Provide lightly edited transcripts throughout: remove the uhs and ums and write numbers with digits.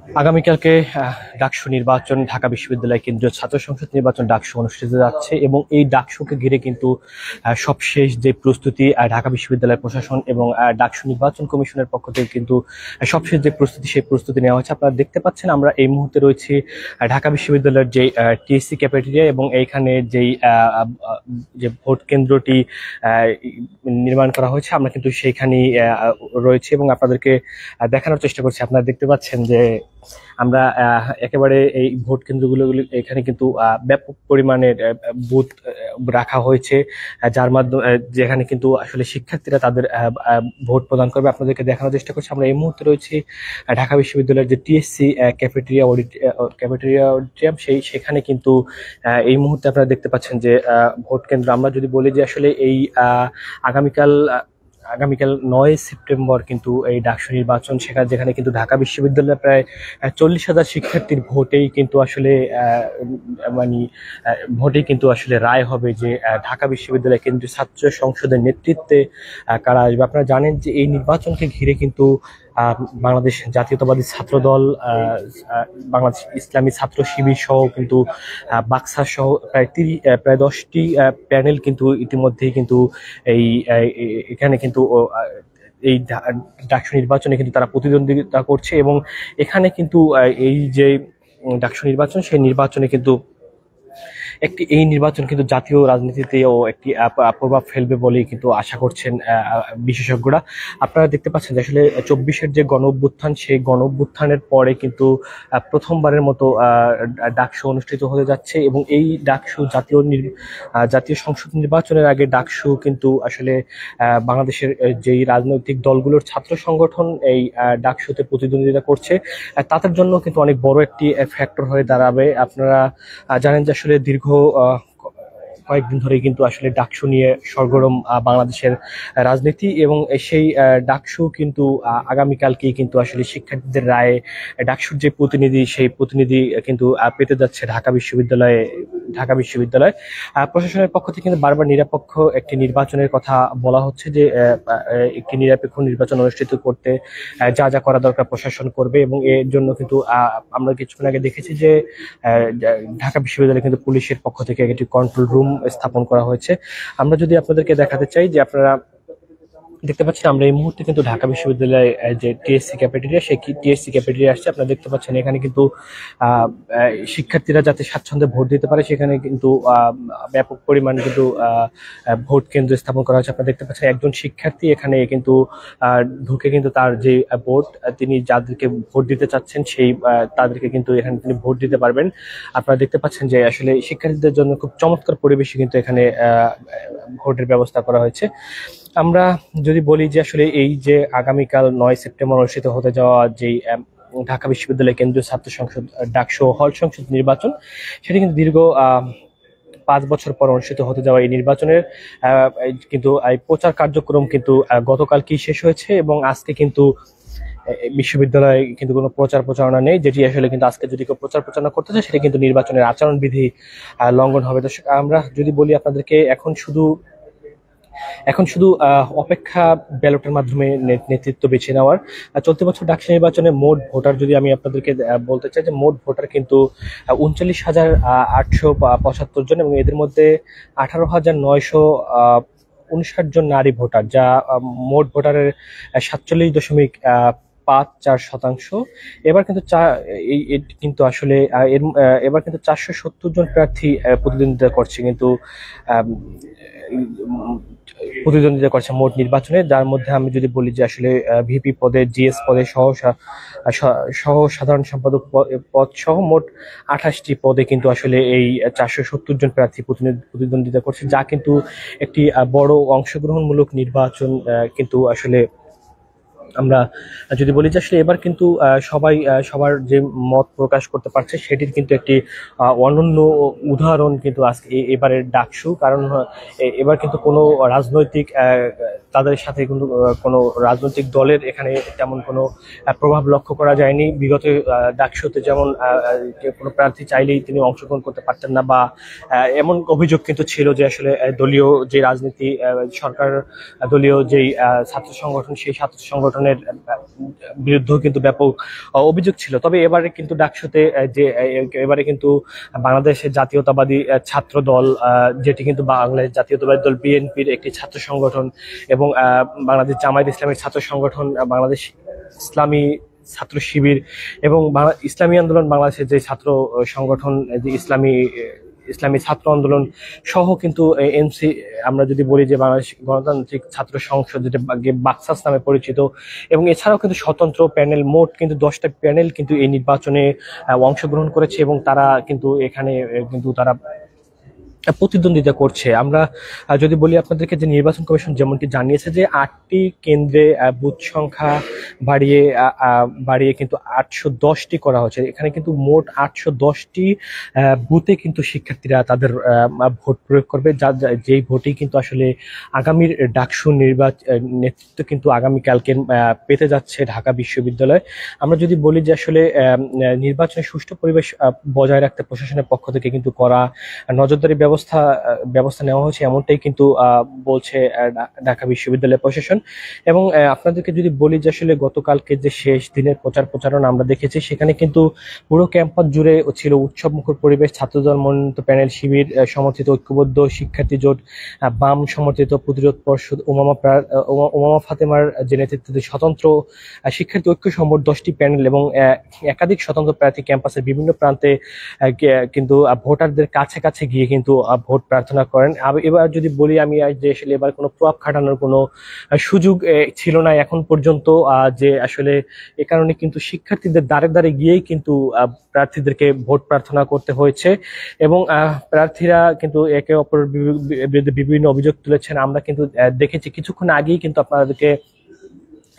আগামীকালকে ডাকসু নির্বাচন, ঢাকা বিশ্ববিদ্যালয় কেন্দ্রীয় ছাত্র সংসদ নির্বাচন ডাকসু অনুষ্ঠিত যাচ্ছে এবং এই ডাকসুকে ঘিরে কিন্তু সবশেষ যে প্রস্তুতি ঢাকা বিশ্ববিদ্যালয় প্রশাসন এবং ডাকসু নির্বাচন কমিশনের পক্ষ থেকে কিন্তু সবশেষ যে প্রস্তুতি, সেই প্রস্তুতি নেওয়া হচ্ছে। আপনারা দেখতে পাচ্ছেন আমরা এই মুহূর্তে রয়েছি ঢাকা বিশ্ববিদ্যালয়ের যে টিএসসি ক্যাফেটেরিয়া এবং এইখানে যেই যে ভোট কেন্দ্রটি নির্মাণ করা হয়েছে, আমরা কিন্তু সেইখানেই রয়েছে এবং আপনাদেরকে দেখানোর চেষ্টা করছি। আপনারা দেখতে পাচ্ছেন যে আমরা একেবারে এই ভোট কেন্দ্রগুলো এখানে কিন্তু ব্যাপক পরিমাণের বুথ রাখা হয়েছে, যার মাধ্যমে যেখানে কিন্তু আসলে শিক্ষার্থীরা তাদের ভোট প্রদান করবে। আপনাদেরকে দেখানোর চেষ্টা করছি। আমরা এই মুহূর্তে রয়েছি ঢাকা বিশ্ববিদ্যালয়ের যে টিএসসি ক্যাফেটেরিয়া অডিটোরিয়াম, সেখানে কিন্তু এই মুহূর্তে আপনারা দেখতে পাচ্ছেন যে ভোট কেন্দ্র। আমরা যদি বলি যে আসলে এই আগামীকাল 9 সেপ্টেম্বর কিন্তু এই ডাকসু নির্বাচন, যেখানে কিন্তু ঢাকা বিশ্ববিদ্যালয়ে প্রায় 40,000 শিক্ষার্থীর ভোটেই কিন্তু আসলে ভোটেই কিন্তু আসলে রায় হবে যে ঢাকা বিশ্ববিদ্যালয় কেন্দ্রীয় ছাত্র সংসদের নেতৃত্বে কারা আসবে। আপনারা জানেন যে এই নির্বাচনকে ঘিরে কিন্তু বাংলাদেশ জাতীয়তাবাদী ছাত্র দল, বাংলাদেশ ইসলামী ছাত্র শিবির সহ কিন্তু বাকসা সহ প্রায় 10টি প্যানেল কিন্তু ইতিমধ্যেই কিন্তু এখানে কিন্তু এই ডাকসু নির্বাচনে কিন্তু তারা প্রতিদ্বন্দ্বিতা করছে এবং এখানে কিন্তু এই যে ডাকসু নির্বাচন, সেই নির্বাচনে কিন্তু এই নির্বাচন কিন্তু জাতীয় রাজনীতিতেও একটি প্রভাব ফেলবে বলেই কিন্তু আশা করছেন বিশেষজ্ঞরা। আপনারা দেখতে পাচ্ছেন যে আসলে 24-এর যে গণ-অভ্যুত্থান, সেই গণ-অভ্যুত্থানের পরে কিন্তু প্রথমবারের মতো ডাকসু অনুষ্ঠিত হতে যাচ্ছে এবং এই ডাকসু জাতীয় সংসদ নির্বাচনের আগে ডাকসু কিন্তু আসলে বাংলাদেশের যেই রাজনৈতিক দলগুলোর ছাত্র সংগঠন এই ডাকসুতে প্রতিদ্বন্দ্বিতা করছে, তাদের জন্য কিন্তু অনেক বড় একটি ফ্যাক্টর হয়ে দাঁড়াবে। আপনারা জানেন যে আসলে দীর্ঘ কয়েকদিন ধরে কিন্তু আসলে ডাকসু নিয়ে সরগরম বাংলাদেশের রাজনীতি এবং সেই ডাকসু কিন্তু আগামীকালকেই কিন্তু আসলে শিক্ষার্থীদের রায়ে ডাকসুর যে প্রতিনিধি, সেই প্রতিনিধি কিন্তু পেতে যাচ্ছে ঢাকা বিশ্ববিদ্যালয় প্রশাসনের পক্ষ থেকে কিন্তু বারবার নিরপেক্ষ একটি নির্বাচনের কথা বলা হচ্ছে, যে একটি নিরপেক্ষ নির্বাচন অনুষ্ঠিত করতে যা যা করা দরকার প্রশাসন করবে এবং এর জন্য কিন্তু আমরা কিছুক্ষণ আগে দেখেছি যে ঢাকা বিশ্ববিদ্যালয়ে কিন্তু পুলিশের পক্ষ থেকে একটি কন্ট্রোল রুম স্থাপন করা হয়েছে। আমরা যদি আপনাদেরকে দেখাতে চাই যে আপনারা দেখতে পাচ্ছেন আমরা এই মুহূর্তে কিন্তু ঢাকা বিশ্ববিদ্যালয়ে যে টিএসসি ক্যাফেটেরিয়া, সেই টিএসসি ক্যাফেটেরিয়া আসছে। আপনারা দেখতে পাচ্ছেন এখানে কিন্তু শিক্ষার্থীরা যাতে স্বাচ্ছন্দ্যে ভোট দিতে পারে, সেখানে কিন্তু ব্যাপক পরিমাণে কিন্তু ভোট কেন্দ্র স্থাপন করা হয়েছে। আপনারা দেখতে পাচ্ছেন একজন শিক্ষার্থী এখানে কিন্তু ঢুকে কিন্তু তার যে ভোট, তিনি যাদেরকে ভোট দিতে চাচ্ছেন সেই তাদেরকে কিন্তু এখানে তিনি ভোট দিতে পারবেন। আপনারা দেখতে পাচ্ছেন যে আসলে শিক্ষার্থীদের জন্য খুব চমৎকার পরিবেশে কিন্তু এখানে ভোটের ব্যবস্থা করা হয়েছে। আমরা যদি বলি যে আসলে এই যে আগামীকাল 9 সেপ্টেম্বর অনুষ্ঠিত হতে যাওয়া যে ঢাকা বিশ্ববিদ্যালয় কেন্দ্রীয় ছাত্র সংসদ ডাকসু হল সংসদ নির্বাচন, সেটি কিন্তু দীর্ঘ 5 বছর পর অনুষ্ঠিত হতে যাওয়া এই নির্বাচনের কিন্তু এই প্রচার কার্যক্রম কিন্তু গতকালকেই শেষ হয়েছে এবং আজকে কিন্তু বিশ্ববিদ্যালয়ে কিন্তু কোনো প্রচারণা নেই, যেটি আসলে কিন্তু আজকে যদি কেউ প্রচারণা করতে চায় সেটা কিন্তু নির্বাচনের আচরণবিধি লঙ্ঘন হবে। দর্শক, আমরা যদি বলি আপনাদেরকে এখন শুধু অপেক্ষা ব্যালটের মাধ্যমে নেতৃত্ব বেছে নেওয়ার। চলতি বছর ডাকসু নির্বাচনে মোট ভোটার যদি আমি আপনাদেরকে বলতে চাই যে মোট ভোটার কিন্তু 39,875 জন এবং এদের মধ্যে 18,959 জন নারী ভোটার, যা মোট ভোটারের 47.54%। এবার কিন্তু আসলে এবার কিন্তু 470 জন প্রার্থী প্রতিদ্বন্দ্বিতা করছে মোট নির্বাচনে, যার মধ্যে আমি যদি বলি যে আসলে ভিপি পদে, জিএস পদে, সহ সাধারণ সম্পাদক পদ সহ মোট 28টি পদে কিন্তু আসলে এই 470 জন প্রার্থী প্রতিদ্বন্দ্বিতা করছে, যা কিন্তু একটি বড় অংশগ্রহণমূলক নির্বাচন। কিন্তু আসলে আমরা যদি বলি যে আসলে এবার কিন্তু সবার যে মত প্রকাশ করতে পারছে, সেটির কিন্তু একটি অনন্য উদাহরণ কিন্তু আজকে এবারের ডাকসু। কারণ এবার কিন্তু কোনো রাজনৈতিক তাদের সাথে কিন্তু কোনো রাজনৈতিক দলের এখানে তেমন কোনো প্রভাব লক্ষ্য করা যায়নি। বিগত ডাকসুতে যেমন কোনো প্রার্থী চাইলেই তিনি অংশগ্রহণ করতে পারতেন না, বা এমন অভিযোগ কিন্তু ছিল যে আসলে দলীয় যে রাজনীতি, সরকার দলীয় যেই ছাত্র সংগঠন, সেই ছাত্র সংগঠনের বিরুদ্ধেও কিন্তু ব্যাপক অভিযোগ ছিল। তবে এবারে কিন্তু ডাকসুতে যে এবারে কিন্তু বাংলাদেশের জাতীয়তাবাদী ছাত্র দল, যেটি কিন্তু বাংলাদেশ জাতীয়তাবাদী দল বিএনপির একটি ছাত্র সংগঠন, এবং বাংলাদেশ জামায়াত ইসলামের ছাত্র সংগঠন, বাংলাদেশ ইসলামী ছাত্র শিবির এবং ইসলামী আন্দোলন বাংলাদেশের যে ছাত্র সংগঠন, যে ইসলামী ছাত্র আন্দোলন সহ কিন্তু এনসি, আমরা যদি বলি যে বাংলাদেশ গণতান্ত্রিক ছাত্র সংসদ, যেটা বাকসাস নামে পরিচিত, এবং এছাড়াও কিন্তু স্বতন্ত্র প্যানেল, মোট কিন্তু 10টা প্যানেল কিন্তু এই নির্বাচনে অংশগ্রহণ করেছে, এবং তারা কিন্তু এখানে কিন্তু তারা প্রতিদ্বন্দ্বিতা করছে। আমরা যদি বলি আপনাদেরকে, যে নির্বাচন কমিশন যেমনটি জানিয়েছে যে 8টি কেন্দ্রে বুথ সংখ্যা বাড়িয়ে কিন্তু 810টি করা হয়েছে। এখানে কিন্তু মোট 810টি বুথে কিন্তু শিক্ষার্থীরা তাদের ভোট প্রয়োগ করবে, যেই ভোটেই কিন্তু আসলে আগামীর ডাকসু নেতৃত্ব কিন্তু আগামীকালকে পেতে যাচ্ছে ঢাকা বিশ্ববিদ্যালয়। আমরা যদি বলি যে আসলে নির্বাচনে সুষ্ঠু পরিবেশ বজায় রাখতে প্রশাসনের পক্ষ থেকে কিন্তু করা নজরদারি ব্যবস্থা নেওয়া হয়েছে, এমনটাই কিন্তু বলছে ঢাকা বিশ্ববিদ্যালয় প্রশাসন। এবং আপনাদেরকে যদি বলি যে আসলে গতকালকে যে শেষ দিনের প্রচারণা আমরা দেখেছি, সেখানে কিন্তু পুরো ক্যাম্পাস জুড়ে ছিল উৎসব মুখর পরিবেশ। ছাত্রদল মনোনীত প্যানেল, শিবির সমর্থিত ঐক্যবদ্ধ শিক্ষার্থী জোট, বাম সমর্থিত প্রতিরোধ পর্ষদ, উমামা ফাতেমার যে নেতৃত্বে স্বতন্ত্র শিক্ষার্থী ঐক্য সম্বর 10টি প্যানেল এবং একাধিক স্বতন্ত্র প্রার্থী ক্যাম্পাসের বিভিন্ন প্রান্তে কিন্তু ভোটারদের কাছে গিয়ে কিন্তু ভোট প্রার্থনা করেন। এবার যদি বলি আমি যে আসলে এবার কোনো প্রভাব খাটানোর কোনো সুযোগ ছিল না এখন পর্যন্ত, যে আসলে এ কারণে কিন্তু শিক্ষার্থীদের দ্বারে গিয়েই কিন্তু প্রার্থীদেরকে ভোট প্রার্থনা করতে হয়েছে, এবং প্রার্থীরা কিন্তু একে অপরের বিরুদ্ধে বিভিন্ন অভিযোগ তুলেছেন। আমরা কিন্তু দেখেছি কিছুক্ষণ আগেই কিন্তু আপনাদেরকে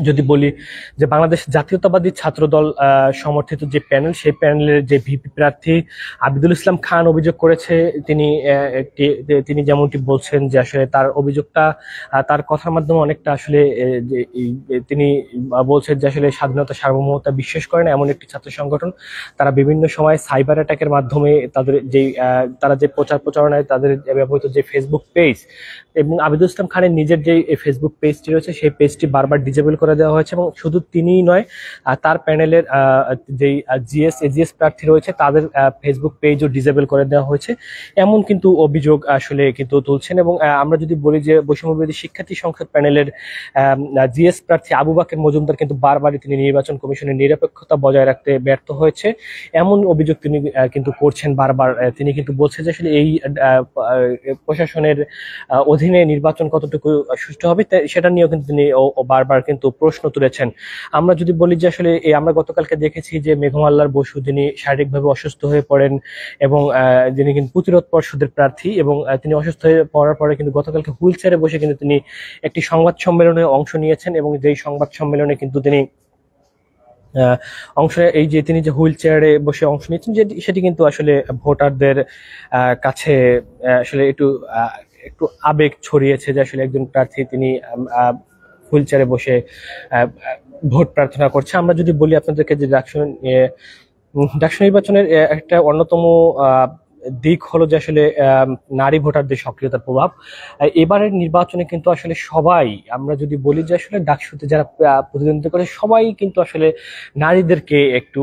যদি বলি যে বাংলাদেশ জাতীয়তাবাদী ছাত্র দল সমর্থিত যে প্যানেল, সেই প্যানেলের যে ভিপি প্রার্থী আবিদুল ইসলাম খান অভিযোগ করেছে, তিনি যেমনটি বলছেন যে আসলে তার অভিযোগটা, তার কথার মাধ্যমে অনেকটা আসলে তিনি বলছেন যে আসলে স্বাধীনতা সার্বভৌমতা বিশ্বাস করেন এমন একটি ছাত্র সংগঠন। তারা বিভিন্ন সময় সাইবার অ্যাটাকের মাধ্যমে তারা যে প্রচারণায় তাদের ব্যবহৃত যে ফেসবুক পেজ, এবং আবিদুল ইসলাম খানের নিজের যে ফেসবুক পেজটি রয়েছে, সেই পেজটি বারবার ডিজেবল করে দেওয়া হয়েছে, এবং শুধু তিনিই নয়, তার প্যানেলের যেই এজিএস প্রার্থী রয়েছে তাদের ফেসবুক পেজও ডিজেবল করে দেওয়া হয়েছে, এমন কিন্তু অভিযোগ আসলে কিন্তু তুলছেন। এবং আমরা যদি বলি যে বৈষম্যবিরোধী শিক্ষার্থী সংসদ প্যানেলের জিএস প্রার্থী আবু বাকের মজুমদার কিন্তু বারবারই তিনি নির্বাচন কমিশনের নিরপেক্ষতা বজায় রাখতে ব্যর্থ হয়েছে, এমন অভিযোগ তিনি কিন্তু করছেন বারবার। তিনি কিন্তু বলছেন যে আসলে এই প্রশাসনের অধীনে নির্বাচন কতটুকু সুষ্ঠু হবে সেটা নিয়েও কিন্তু তিনি বারবার কিন্তু প্রশ্ন তুলেছেন। আমরা যদি বলি যে আসলে আমরা গতকালকে দেখেছি যে মেঘমাল্লার বসু, যিনি শারীরিকভাবে অসুস্থ হয়ে পড়েন এবং যিনি কিন্তু প্রতিরোধ পর্ষদের প্রার্থী, এবং তিনি অসুস্থ হয়ে পড়ার পরে কিন্তু গতকালকে হুইল চেয়ারে বসে কিন্তু তিনি একটি সংবাদ সম্মেলনে অংশ নিয়েছেন, এবং যেই সংবাদ সম্মেলনে কিন্তু তিনি তিনি যে হুইল চেয়ারে বসে অংশ নিয়েছেন, সেটি কিন্তু আসলে ভোটারদের কাছে আসলে একটু আবেগ ছড়িয়েছে, যে আসলে একজন প্রার্থী তিনি হুইল চেয়ারে বসে ভোট প্রার্থনা করছে। আমরা যদি বলি আপনাদেরকে যে ডাকসু নির্বাচনের একটা অন্যতম দিক হলো যে আসলে নারী ভোটারদের সক্রিয়তার প্রভাব। এবারের নির্বাচনে কিন্তু আসলে সবাই, আমরা যদি বলি যে আসলে ডাকসুতে যারা প্রতিদ্বন্দ্বিতা করে সবাই কিন্তু আসলে নারীদেরকে একটু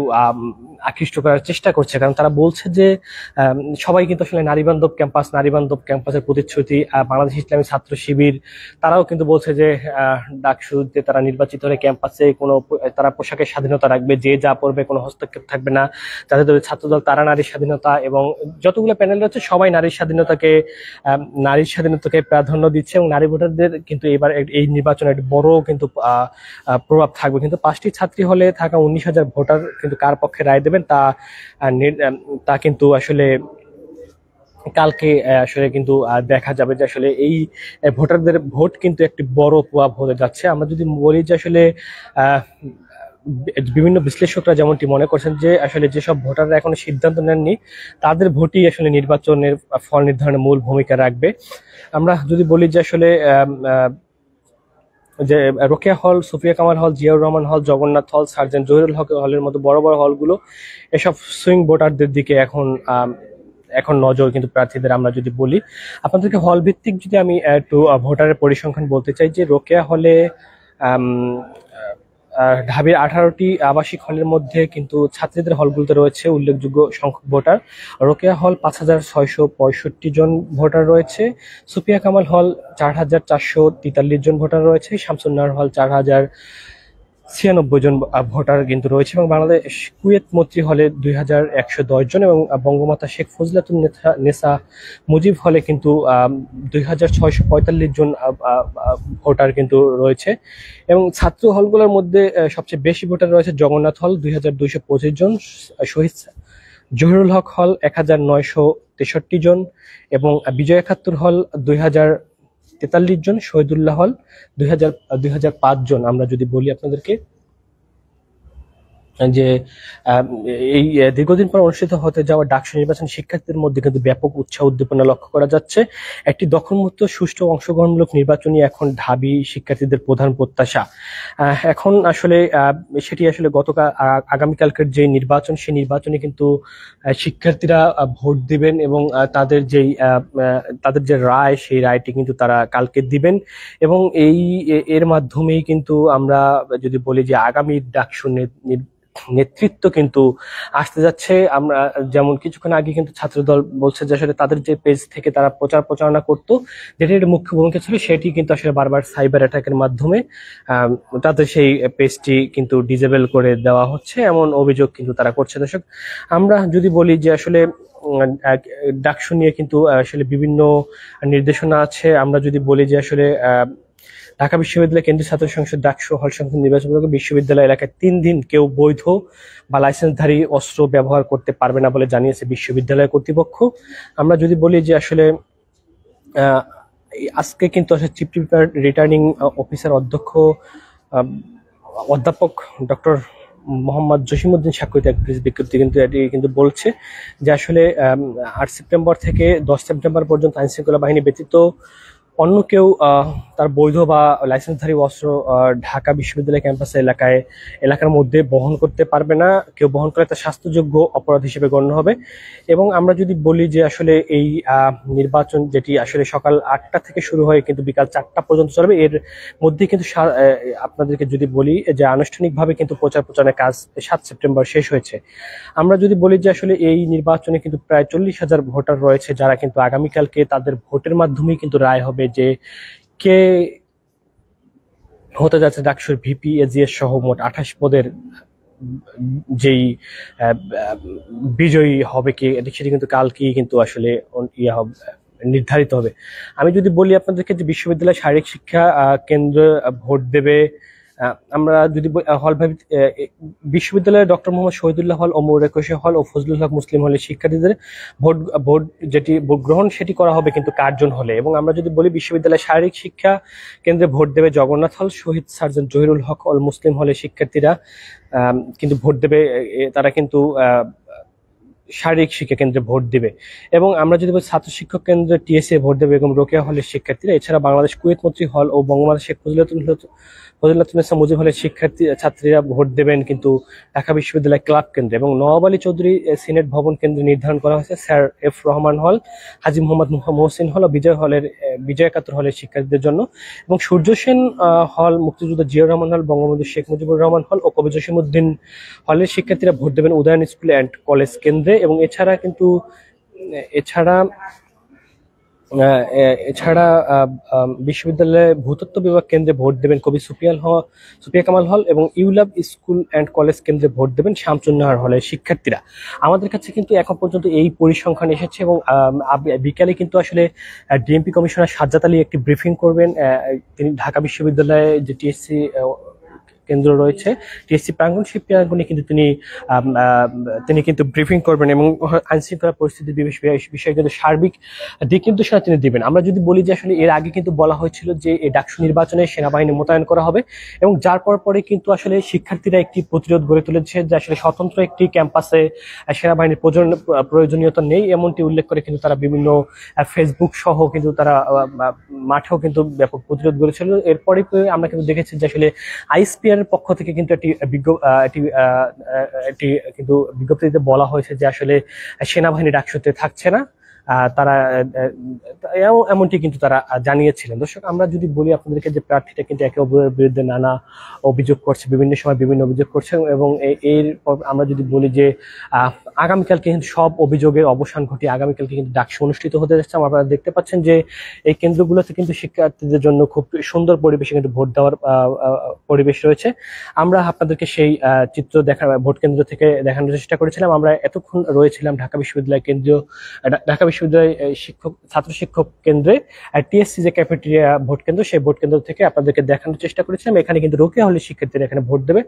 আকৃষ্ট করার চেষ্টা করছে, কারণ তারা বলছে যে সবাই কিন্তু আসলে নারী বান্ধব ক্যাম্পাসের প্রতিশ্রুতি। বাংলাদেশ ইসলামী ছাত্র শিবির তারাও কিন্তু বলছে যে ডাকসুতে তারা নির্বাচিত হলে ক্যাম্পাসে তারা পোশাকের স্বাধীনতা রাখবে, যে যা পড়বে কোনো হস্তক্ষেপ থাকবে না। যাদের ছাত্রদল তারা নারীর স্বাধীনতা, এবং যতগুলো প্যানেল রয়েছে সবাই নারীর স্বাধীনতাকে প্রাধান্য দিচ্ছে, এবং নারী ভোটারদের কিন্তু এবার এই নির্বাচনে একটি বড় কিন্তু প্রভাব থাকবে। কিন্তু 5টি ছাত্রী হলে থাকা 19,000 ভোটার কিন্তু কার পক্ষে রায় দেবেন তা কিন্তু আসলে কালকে আসলে কিন্তু দেখা যাবে, যে আসলে এই ভোটারদের ভোট কিন্তু একটি বড় প্রভাব হতে যাচ্ছে। আমরা যদি বলি যে আসলে বিভিন্ন বিশ্লেষকরা যেমনটি মনে করছেন যে আসলে যেসব ভোটাররা এখনো সিদ্ধান্ত নেননি, তাদের ভোটই আসলে নির্বাচনের ফল নির্ধারণে মূল ভূমিকা রাখবে। আমরা যদি বলি যে আসলে যে রোকেয়া হল, সুফিয়া কামাল হল, জিয়াউর রহমান হল, জগন্নাথ হল, সার্জেন্ট জহিরুল হক হলের মতো বড় বড় হলগুলো এসব সুইং ভোটারদের দিকে এখন নজর কিন্তু প্রার্থীদের। আমরা যদি বলি আপনাদেরকে হল ভিত্তিক যদি আমি একটু ভোটারের পরিসংখ্যান বলতে চাই, যে রোকেয়া হলে ঢাবির 18টি আবাসিক হলের মধ্যে কিন্তু ছাত্রীদের হলগুলোতে রয়েছে উল্লেখযোগ্য সংখ্যক ভোটার। রোকেয়া হল 5,665 জন ভোটার রয়েছে, সুফিয়া কামাল হল 4,443 জন ভোটার রয়েছে, শামসুন্নাহার হল 4,096 জন ভোটার কিন্তু রয়েছে, এবং বাংলাদেশ কুয়েত মৈত্রী হলে 2,110 জন, এবং বঙ্গমাতা শেখ ফজিলাতুন নেসা মুজিব হলে কিন্তু 2,645 জন ভোটার কিন্তু রয়েছে। এবং ছাত্র হলগুলোর মধ্যে সবচেয়ে বেশি ভোটার রয়েছে জগন্নাথ হল 2,225 জন, শহীদ জহিরুল হক হল 1,963 জন, এবং বিজয় একাত্তর হল 2,043 জন, শহীদুল্লাহ হল 2,005 জন। আমরা যদি বলি আপনাদেরকে যে এই দীর্ঘদিন পর অনুষ্ঠিত হতে যাওয়া ডাকসু নির্বাচন শিক্ষার্থীদের মধ্যে কিন্তু ব্যাপক উৎসাহ উদ্দীপনা লক্ষ্য করা যাচ্ছে। একটি দখলমুক্ত সুষ্ঠু অংশগ্রহণমূলক নির্বাচনই এখন ঢাবি শিক্ষার্থীদের প্রধান প্রত্যাশা। এখন আসলে সেটি আসলে আগামীকালকের যে নির্বাচন, সেই নির্বাচনে কিন্তু শিক্ষার্থীরা ভোট দিবেন, এবং তাদের যে রায়, সেই রায়টি কিন্তু তারা কালকে দিবেন, এবং এর মাধ্যমেই কিন্তু আমরা যদি বলি যে আগামী ডাকসু নেতৃত্ব কিন্তু আসতে যাচ্ছে। আমরা যেমন কিছুক্ষণ আগে কিন্তু ছাত্রদল বলছে যে আসলে তাদের যে পেজ থেকে তারা প্রচারণা করতো, যেটির মুখ্য ভূমিকা ছিল, সেটি কিন্তু আসলে বারবার সাইবার অ্যাটাকের মাধ্যমে তাদের সেই পেজটি কিন্তু ডিজেবল করে দেওয়া হচ্ছে, এমন অভিযোগ কিন্তু তারা করছে। দর্শক, আমরা যদি বলি যে আসলে ডাকসু নিয়ে কিন্তু আসলে বিভিন্ন নির্দেশনা আছে। আমরা যদি বলি যে আসলে ঢাকা বিশ্ববিদ্যালয় কেন্দ্রীয় ছাত্র সংসদ ডাকসু হল সংসদ নির্বাচনগুলোকে বিশ্ববিদ্যালয় এলাকায় 3 দিন কেউ বৈধ বা লাইসেন্সধারী অস্ত্র ব্যবহার করতে পারবে না বলে জানিয়েছে বিশ্ববিদ্যালয় কর্তৃপক্ষ। আমরা যদি বলি যে আসলে আজকে কিন্তু আসলে চিফ রিটার্নিং অফিসার অধ্যাপক ডক্টর মোহাম্মদ জসিমউদ্দিন স্বাক্ষরিত এক বিজ্ঞপ্তি কিন্তু এটি কিন্তু বলছে যে আসলে 8 সেপ্টেম্বর থেকে 10 সেপ্টেম্বর পর্যন্ত আইনশৃঙ্খলা বাহিনী ব্যতীত অন্য কেউ তার বৈধ বা লাইসেন্সধারী অস্ত্র ঢাকা বিশ্ববিদ্যালয় ক্যাম্পাস এলাকার মধ্যে বহন করতে পারবে না। কেউ বহন করে তার শাস্তিযোগ্য অপরাধ হিসেবে গণ্য হবে। এবং আমরা যদি বলি যে আসলে এই নির্বাচন যেটি আসলে সকাল 8টা থেকে শুরু হয় কিন্তু বিকাল 4টা পর্যন্ত চলবে, এর মধ্যে কিন্তু আপনাদেরকে যদি বলি যে আনুষ্ঠানিকভাবে কিন্তু প্রচারের কাজ 7 সেপ্টেম্বর শেষ হয়েছে। আমরা যদি বলি যে আসলে এই নির্বাচনে কিন্তু প্রায় 40,000 ভোটার রয়েছে, যারা কিন্তু আগামীকালকে তাদের ভোটের মাধ্যমেই কিন্তু রায় হবে যে কে হতে যাচ্ছে ডাকসুর ভিপি, এজিএস সহ মোট 28 পদের যেই বিজয়ী হবে কে, সেটি কিন্তু কালকেই কিন্তু আসলে নির্ধারিত হবে। আমি যদি বলি আপনাদেরকে যে বিশ্ববিদ্যালয় শারীরিক শিক্ষা কেন্দ্র ভোট দেবে, আমরা যদি বিশ্ববিদ্যালয়ের ডক্টর মোহাম্মদ শহীদুল্লাহ হল, ওমর একুশে হল ও ফজলুল হক মুসলিম হলে শিক্ষার্থীদের ভোট যেটি ভোট গ্রহণ সেটি করা হবে কিন্তু কার্জন হলে। এবং আমরা যদি বলি বিশ্ববিদ্যালয়ের শারীরিক শিক্ষা কেন্দ্রে ভোট দেবে জগন্নাথ হল, শহীদ সার্জেন্ট জহিরুল হক হল মুসলিম হলে শিক্ষার্থীরা কিন্তু ভোট দেবে, তারা কিন্তু শারীরিক শিক্ষা কেন্দ্রে ভোট দিবে। এবং আমরা যদি বলি ছাত্র শিক্ষক কেন্দ্রে টিএসএ ভোট দেবে এবং রোকেয়া হলের শিক্ষার্থীরা। এছাড়া বাংলাদেশ কুয়েত মৈত্রী হল ও বঙ্গমাতা শেখ ফজিলাতুন্নেসা মুজিব হলের ছাত্রীরা ভোট দেবেন কিন্তু ঢাকা বিশ্ববিদ্যালয় ক্লাব কেন্দ্রে। এবং নওয়াব আলী চৌধুরী সিনেট ভবন কেন্দ্রে নির্ধারণ করা হয়েছে স্যার এফ রহমান হল, হাজী মোহাম্মদ মহসিন হল ও বিজয় একাত্তর হলের শিক্ষার্থীদের জন্য। এবং সূর্য সেন হল, মুক্তিযোদ্ধা জিয়াউর রহমান হল, বঙ্গবন্ধু শেখ মুজিবুর রহমান হল ও কবি জসিমউদ্দিন হলের শিক্ষার্থীরা ভোট দেবেন উদয়ন স্কুল অ্যান্ড কলেজ কেন্দ্রে। এবং এছাড়া বিশ্ববিদ্যালয়ে ভূতত্ত্ব বিভাগ কেন্দ্রে ভোট দেবেন কবি সুফিয়া কামাল হল, এবং ইউলাভ স্কুল অ্যান্ড কলেজ কেন্দ্রে ভোট দেবেন শামসুন্নাহার হলের শিক্ষার্থীরা। আমাদের কাছে কিন্তু এখন পর্যন্ত এই পরিসংখ্যান এসেছে, এবং বিকালে কিন্তু আসলে ডিএমপি কমিশনার সাজ্জাদ আলী একটি ব্রিফিং করবেন। তিনি ঢাকা বিশ্ববিদ্যালয়ে যে টিএসসি কেন্দ্র রয়েছে টিএসসি প্রাঙ্গণ, সেই প্রাঙ্গণে কিন্তু তিনি কিন্তু ব্রিফিং করবেন এবং আইনশৃঙ্খলা পরিস্থিতির বিষয়ে কিন্তু সার্বিক দিক নির্দেশনা তিনি দিবেন। আমরা যদি বলি যে আসলে এর আগে কিন্তু বলা হয়েছিল যে এই ডাকসু নির্বাচনে সেনাবাহিনী মোতায়েন করা হবে এবং যার পরে কিন্তু আসলে শিক্ষার্থীরা একটি প্রতিরোধ গড়ে তুলেছে যে আসলে স্বতন্ত্র একটি ক্যাম্পাসে সেনাবাহিনীর প্রয়োজনীয়তা নেই, এমনটি উল্লেখ করে কিন্তু তারা বিভিন্ন ফেসবুক সহ কিন্তু তারা মাঠেও কিন্তু ব্যাপক প্রতিরোধ গড়েছিল। এরপরে আমরা কিন্তু দেখেছি যে আসলে আইএসপিআর এর পক্ষ থেকে কিন্তু একটি কিন্তু বিজ্ঞপ্তিতে বলা হয়েছে যে আসলে সেনাবাহিনী ডাকসুতে থাকছে না। তারা এমনটি কিন্তু তারা জানিয়েছিলেন। দর্শক, আমরা যদি বলি আপনাদেরকে যে প্রার্থীটা কিন্তু একে অপরের বিরুদ্ধে নানা অভিযোগ করছে, বিভিন্ন সময় বিভিন্ন অভিযোগ করছে এবং এরপর আমরা যদি বলি যে আগামীকালকে কিন্তু সব অভিযোগের অবসান ঘটিয়ে আগামীকালকে কিন্তু ডাকসু অনুষ্ঠিত হতে যাচ্ছে। আপনারা দেখতে পাচ্ছেন যে এই কেন্দ্রগুলোতে কিন্তু শিক্ষার্থীদের জন্য খুব সুন্দর পরিবেশে কিন্তু ভোট দেওয়ার পরিবেশ রয়েছে। আমরা আপনাদেরকে সেই চিত্র ভোট কেন্দ্র থেকে দেখানোর চেষ্টা করেছিলাম। আমরা এতক্ষণ রয়েছিলাম ঢাকা বিশ্ববিদ্যালয় ছাত্র শিক্ষক কেন্দ্রে টিএসসি যে ক্যাফেটেরিয়া ভোট কেন্দ্র, সেই ভোট কেন্দ্র থেকে আপনাদেরকে দেখানোর চেষ্টা করেছিলাম। এখানে কিন্তু রোকেয়া হলের শিক্ষার্থীরা এখানে ভোট দেবে।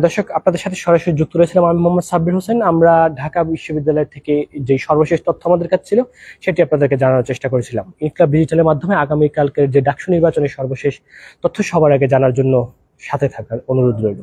দর্শক, আপনাদের সাথে সরাসরি যুক্ত রয়েছিলাম আমি মোহাম্মদ সাব্বির হোসেন। আমরা ঢাকা বিশ্ববিদ্যালয় থেকে যে সর্বশেষ তথ্য আমাদের কাছে ছিল সেটি আপনাদেরকে জানানোর চেষ্টা করেছিলাম। ইনকিলাব ডিজিটালের মাধ্যমে আগামীকালকের যে ডাকসু নির্বাচনের সর্বশেষ তথ্য সবার আগে জানার জন্য সাথে থাকার অনুরোধ রইল।